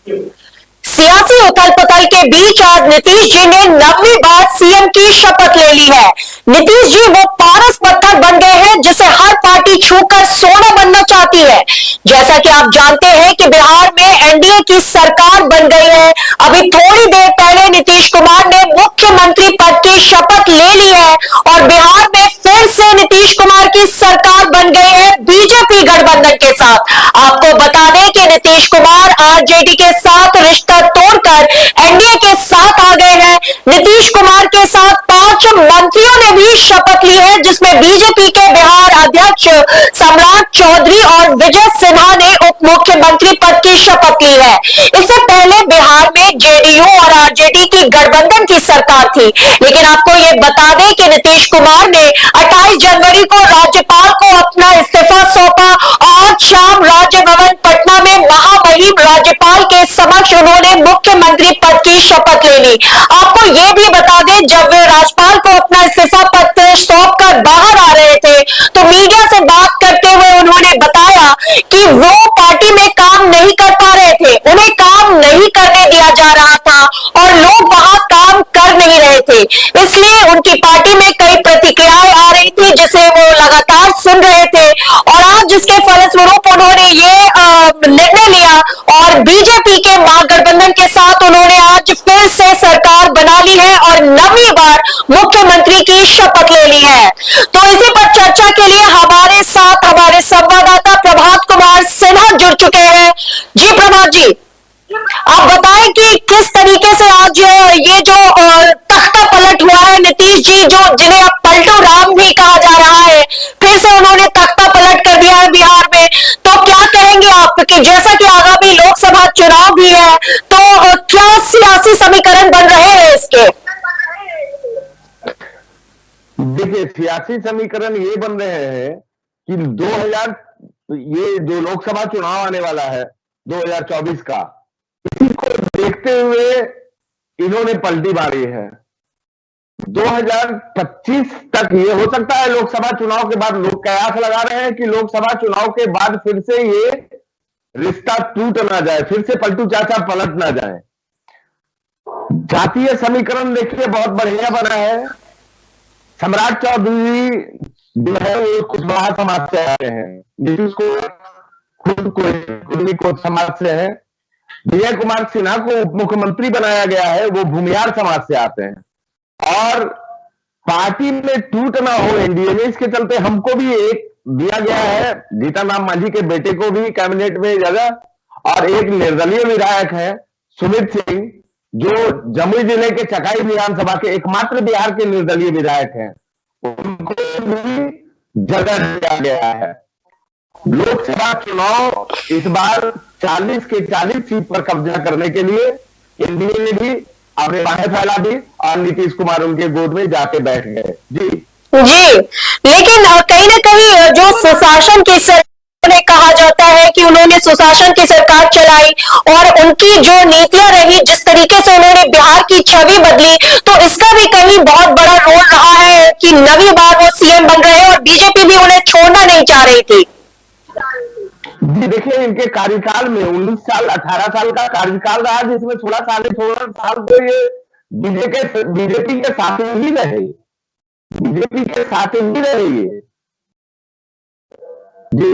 सियासी उथल पुथल के बीच आज नीतीश जी ने 9वीं बार सीएम की शपथ ले ली है। नीतीश जी वो पारस पत्थर बन गए हैं जिसे हर पार्टी छूकर सोना बनना चाहती है। जैसा कि आप जानते हैं कि बिहार में एनडीए की सरकार बन गई है। अभी थोड़ी देर पहले नीतीश कुमार ने मुख्यमंत्री पद की शपथ ले ली है और बिहार में फिर से नीतीश कुमार की सरकार बन गई है बीजेपी गठबंधन के साथ। आपको बता दें कि नीतीश कुमार आरजेडी के साथ रिश्ता तोड़कर एनडीए के साथ आ गए हैं। नीतीश कुमार के साथ 5 मंत्रियों ने भी शपथ ली है, जिसमें बीजेपी के बिहार अध्यक्ष सम्राट चौधरी और विजय सिन्हा ने उप मुख्यमंत्री पद की शपथ ली है। इससे पहले बिहार में जेडीयू और आरजेडी की गठबंधन की सरकार थी, लेकिन आपको ये बता दें कि नीतीश कुमार ने 28 जनवरी को राज्यपाल को अपना इस्तीफा सौंपा और शाम राजभवन पटना में महामहिम राज्यपाल के समक्ष उन्होंने मुख्यमंत्री पद की शपथ ले ली। आपको ये भी बता दें, जब वे राज्यपाल को अपना इस्तीफा पत्र सौंपकर बाहर आ रहे थे तो मीडिया से बात करते हुए उन्होंने बताया कि वो पार्टी में काम नहीं कर पा रहे थे, उन्हें काम नहीं करने दिया जा रहा था और लोग वहां काम कर नहीं रहे थे, इसलिए उनकी पार्टी में कई प्रतिक्रियाएं आ रही थी जिसे वो लगातार सुन रहे थे और आज जिसके फलस्वरूप उन्होंने ये निर्णय लिया और बीजेपी के महागठबंधन के साथ उन्होंने आज फिर से सरकार बना ली है और 9वीं बार मुख्यमंत्री की शपथ ले ली है। तो इसी पर चर्चा के लिए हमारे साथ हमारे संवाददाता प्रभात कुमार सिन्हा जुड़ चुके हैं। जी प्रभात जी, आप बताएं कि किस तरीके से आज ये जो तख्ता पलट हुआ है, नीतीश जी जो जिन्हें अब पलटू राम भी कहा जा रहा है, फिर से उन्होंने तख्ता पलट कर दिया है बिहार में, तो क्या कहेंगे आप कि जैसा कि आगामी लोकसभा चुनाव भी है तो क्या सियासी समीकरण बन रहे हैं इसके? देखिए, सियासी समीकरण ये बन रहे हैं कि 2000 ये जो लोकसभा चुनाव आने वाला है 2024 का, इसी को देखते हुए इन्होंने पलटी मारी है। 2025 तक ये हो सकता है, लोकसभा चुनाव के बाद लोग कयास लगा रहे हैं कि लोकसभा चुनाव के बाद फिर से ये रिश्ता टूट ना जाए, फिर से पलटू चाचा पलट ना जाए। जातीय समीकरण देखिए बहुत बढ़िया बना है। सम्राट चौधरी जो है वो कुशवाहा समाज से आते हैं, नीतीश को खुद समाज से है। विजय कुमार सिन्हा को उप मुख्यमंत्री बनाया गया है, वो भूमिहार समाज से आते हैं और पार्टी में टूट ना हो एनडीए में, इसके चलते हमको भी एक दिया गया है, जीतन राम मांझी के बेटे को भी कैबिनेट में जगह और एक निर्दलीय विधायक है सुमित सिंह जो जमुई जिले के चकाई विधानसभा के एकमात्र बिहार के निर्दलीय विधायक हैं, उनको भी जगह दिया गया है। लोकसभा चुनाव इस बार 40 के 40 सीट पर कब्जा करने के लिए एनडीए ने भी अपने बाहें फैला दी और नीतीश कुमार उनके गोद में जाके बैठ गए। जी, लेकिन कहीं ना कहीं जो सुशासन की ने कहा जाता है कि उन्होंने सुशासन की सरकार चलाई और उनकी जो नीतियां रही, जिस तरीके से उन्होंने बिहार की छवि बदली, तो इसका भी कहीं बहुत बड़ा रोल रहा है कि 9वीं बार वो सीएम बन रहे हैं और बीजेपी भी उन्हें छोड़ना नहीं चाह रही थी। जी देखिए, इनके कार्यकाल में 19 साल 18 साल का कार्यकाल रहा, जिसमें 16 साल तो ये बीजेपी के साथ ही रहे, बीजेपी के साथ ही रहे ये। जी,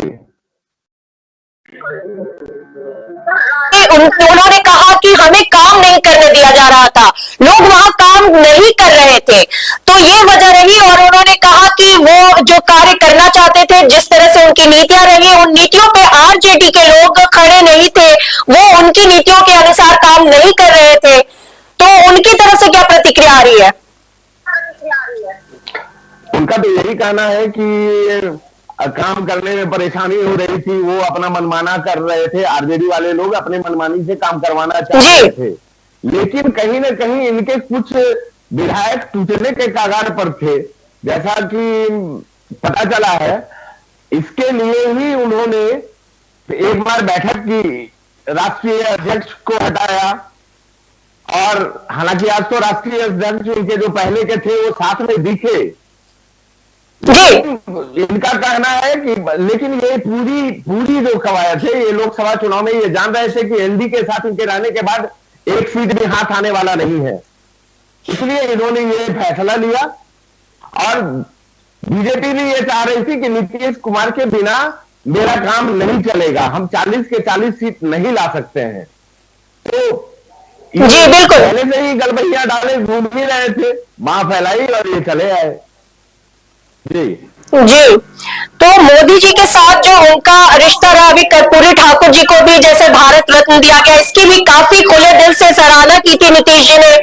उन्होंने कहा कि हमें काम नहीं करने दिया जा रहा था, लोग वहां काम नहीं कर रहे थे, तो ये वजह रही और उन्होंने कहा कि वो जो कार्य करना चाहते थे, जिस तरह से उनकी नीतियां रही, उन नीतियों पे आरजेडी के लोग खड़े नहीं थे, वो उनकी नीतियों के अनुसार काम नहीं कर रहे थे, तो उनकी तरफ से क्या प्रतिक्रिया आ रही है? उनका तो यही कहना है कि काम करने में परेशानी हो रही थी, वो अपना मनमाना कर रहे थे, आरजेडी वाले लोग अपने मनमानी से काम करवाना चाह रहे थे, लेकिन कहीं ना कहीं इनके कुछ विधायक टूटने के कगार पर थे, जैसा कि पता चला है। इसके लिए ही उन्होंने एक बार बैठक की, राष्ट्रीय अध्यक्ष को हटाया और हालांकि आज तो राष्ट्रीय अध्यक्ष उनके जो पहले के थे वो साथ में दिखे, जी इनका कहना है कि लेकिन ये पूरी पूरी जो कवायद है, ये लोकसभा चुनाव में ये जान रहे थे कि एनडी के साथ इनके रहने के बाद एक सीट भी हाथ आने वाला नहीं है, इसलिए इन्होंने ये फैसला लिया। और बीजेपी भी ये चाह रही थी कि नीतीश कुमार के बिना मेरा काम नहीं चलेगा, हम 40 के 40 सीट नहीं ला सकते हैं। तो जी बिल्कुल, पहले से ही गलबैया डाले घूम ही रहे थे, मां फैलाई और ये चले आए। जी जी तो मोदी जी के साथ जो उनका रिश्ता रहा, अभी कर्पूरी ठाकुर जी को भी जैसे भारत रत्न दिया गया, इसकी भी काफी खुले दिल से सराहना की थी नीतीश जी ने,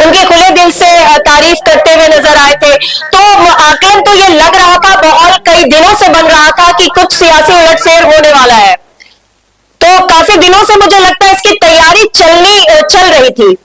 उनके खुले दिल से तारीफ करते हुए नजर आए थे। तो आकलन तो ये लग रहा था, माहौल कई दिनों से बन रहा था कि कुछ सियासी उलटफेर होने वाला है। तो काफी दिनों से मुझे लगता है इसकी तैयारी चल रही थी,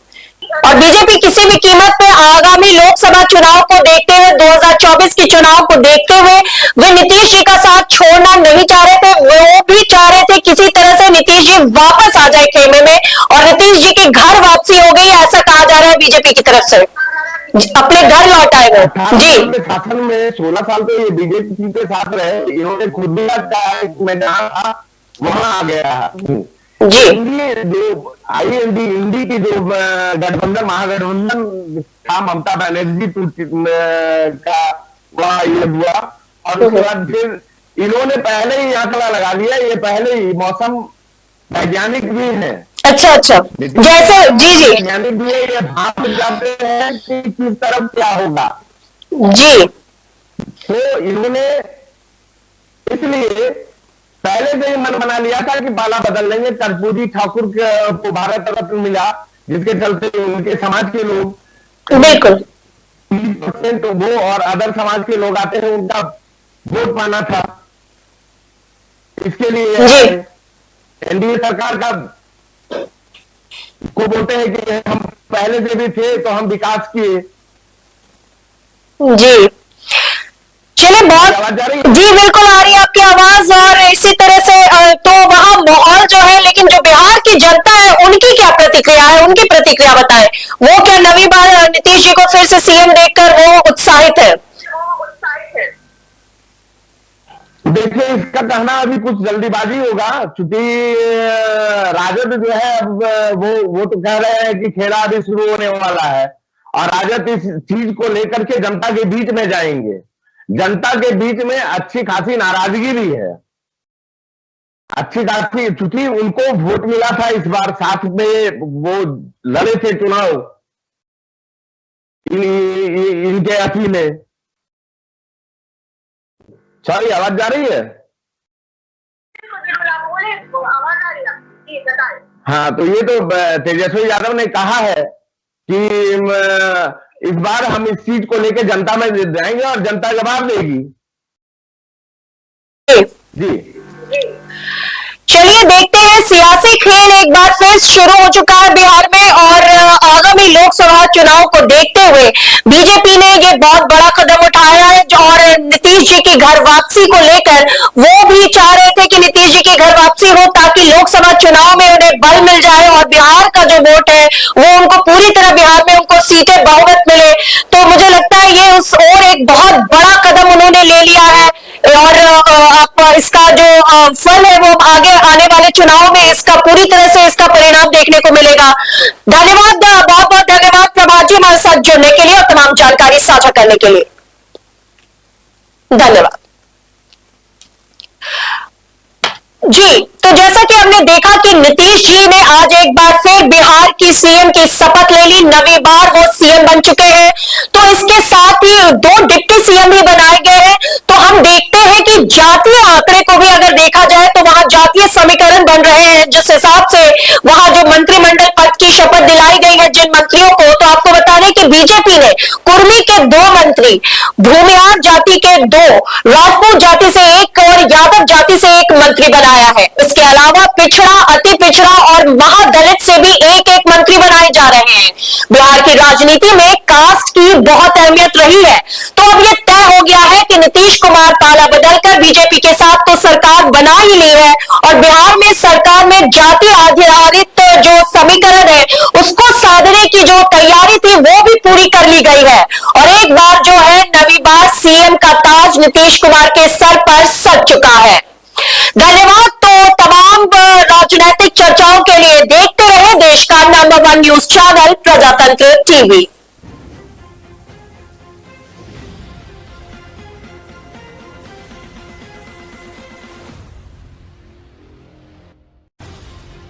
और बीजेपी किसी भी कीमत पे आगामी लोकसभा चुनाव को देखते हुए, 2024 के चुनाव को देखते हुए वे नीतीश जी का साथ छोड़ना नहीं चाह रहे थे। वो भी चाह रहे थे किसी तरह से नीतीश जी वापस आ जाए खेमे में, और नीतीश जी की घर वापसी हो गई, ऐसा कहा जा रहा है बीजेपी की तरफ से, अपने घर लौट आए वो। जी शासन में 16 साल तो ये बीजेपी के साथ रहे, इन्होंने खुद भी मैं जहां था वहां आ गया जी जो आईएनडी इंडी की जो गठबंधन महागठबंधन था, ममता बनर्जी का वहां ये हुआ, और उसके बाद फिर इन्होंने पहले ही आंकड़ा लगा लिया, ये पहले ही मौसम वैज्ञानिक भी है। अच्छा अच्छा, जैसे जी जी वैज्ञानिक भी है, ये भाप जाते हैं कि किस तरफ क्या होगा। जी तो इन्होंने इसलिए पहले से ही मन बना लिया था कि बाला बदल लेंगे। कर्पूरी ठाकुर को भारत रत्न मिला, जिसके चलते उनके समाज के लोग बिल्कुल 30% वो और अदर समाज के लोग आते हैं, उनका वोट पाना था। इसके लिए एनडीए सरकार का को बोलते हैं कि हम पहले से भी थे तो हम विकास किए। जी चलिए, बहुत जी बिल्कुल आ रही है आपकी आवाज। और इसी तरह से तो वहां माहौल जो है, लेकिन जो बिहार की जनता है उनकी क्या प्रतिक्रिया है, उनकी प्रतिक्रिया बताएं। वो क्या नवी बार नीतीश जी को फिर से सीएम देखकर वो उत्साहित है? देखिए, इसका कहना अभी कुछ जल्दीबाजी होगा, क्योंकि राजद जो है अब वो तो कह रहे हैं कि खेला अभी शुरू होने वाला है, और राजद इस चीज को लेकर के जनता के बीच में जाएंगे। जनता के बीच में अच्छी खासी नाराजगी भी है, अच्छी खासी, क्योंकि उनको वोट मिला था इस बार, साथ में वो लड़े थे चुनाव इनके अकेले। सॉरी, आवाज जा रही है? हाँ, तो ये तो तेजस्वी यादव ने कहा है कि इस बार हम इस सीट को लेकर जनता में जाएंगे और जनता जवाब देगी। जी चलिए देखते हैं, सियासी खेल एक बार फिर शुरू हो चुका है बिहार में, और आगामी लोकसभा चुनाव को देखते हुए बीजेपी ने ये बहुत बड़ा कदम उठाया है। और नीतीश जी की घर वापसी को लेकर वो भी चाह रहे थे कि नीतीश जी की घर वापसी हो, ताकि लोकसभा चुनाव में उन्हें बल मिल जाए और बिहार का जो वोट है वो उनको पूरी तरह, बिहार में उनको सीटें बहुमत मिले। तो मुझे लगता है ये उस और एक बहुत बड़ा कदम उन्होंने ले लिया है, और आप इसका जो फल है वो आगे आने वाले चुनाव में इसका पूरी तरह से इसका परिणाम देखने को मिलेगा। धन्यवाद, बहुत बहुत धन्यवाद प्रभात जी हमारे साथ जुड़ने के लिए और तमाम जानकारी साझा करने के लिए। धन्यवाद जी। तो जैसा कि हमने देखा कि नीतीश जी ने आज एक बार फिर बिहार की सीएम की शपथ ले ली, नवी बार वो सीएम बन चुके हैं। तो इसके साथ ही 2 डिप्टी सीएम भी बनाए गए हैं। तो हम देखते हैं कि जातीय आंकड़े को भी अगर देखा जाए तो वहां जातीय समीकरण बन रहे हैं, जिस हिसाब से वहां जो मंत्रिमंडल पद की शपथ दिलाई गई है जिन मंत्रियों को। तो आपको बता दें कि बीजेपी ने कुर्मी के 2 मंत्री, भूमिहार जाति के 2, राजपूत जाति से 1 और यादव जाति से 1 मंत्री बनाया है। इसके अलावा पिछड़ा, अति पिछड़ा और महादलित से भी 1-1 मंत्री बनाए जा रहे हैं। बिहार की राजनीति में कास्ट की बहुत अहमियत रही है। तो अब यह तय हो गया है कि नीतीश कुमार पाला बदलकर बीजेपी के साथ तो सरकार बना ही ली है, और बिहार में सरकार में जाति आधारित जो समीकरण है उसको साधने की जो तैयारी थी वो भी पूरी कर ली गई है। और एक बार जो है नवी बार सीएम का ताज बोझ नीतीश कुमार के सर पर सट चुका है। धन्यवाद। तो तमाम राजनीतिक चर्चाओं के लिए देखते रहे देश का नंबर 1 न्यूज चैनल प्रजातंत्र टीवी।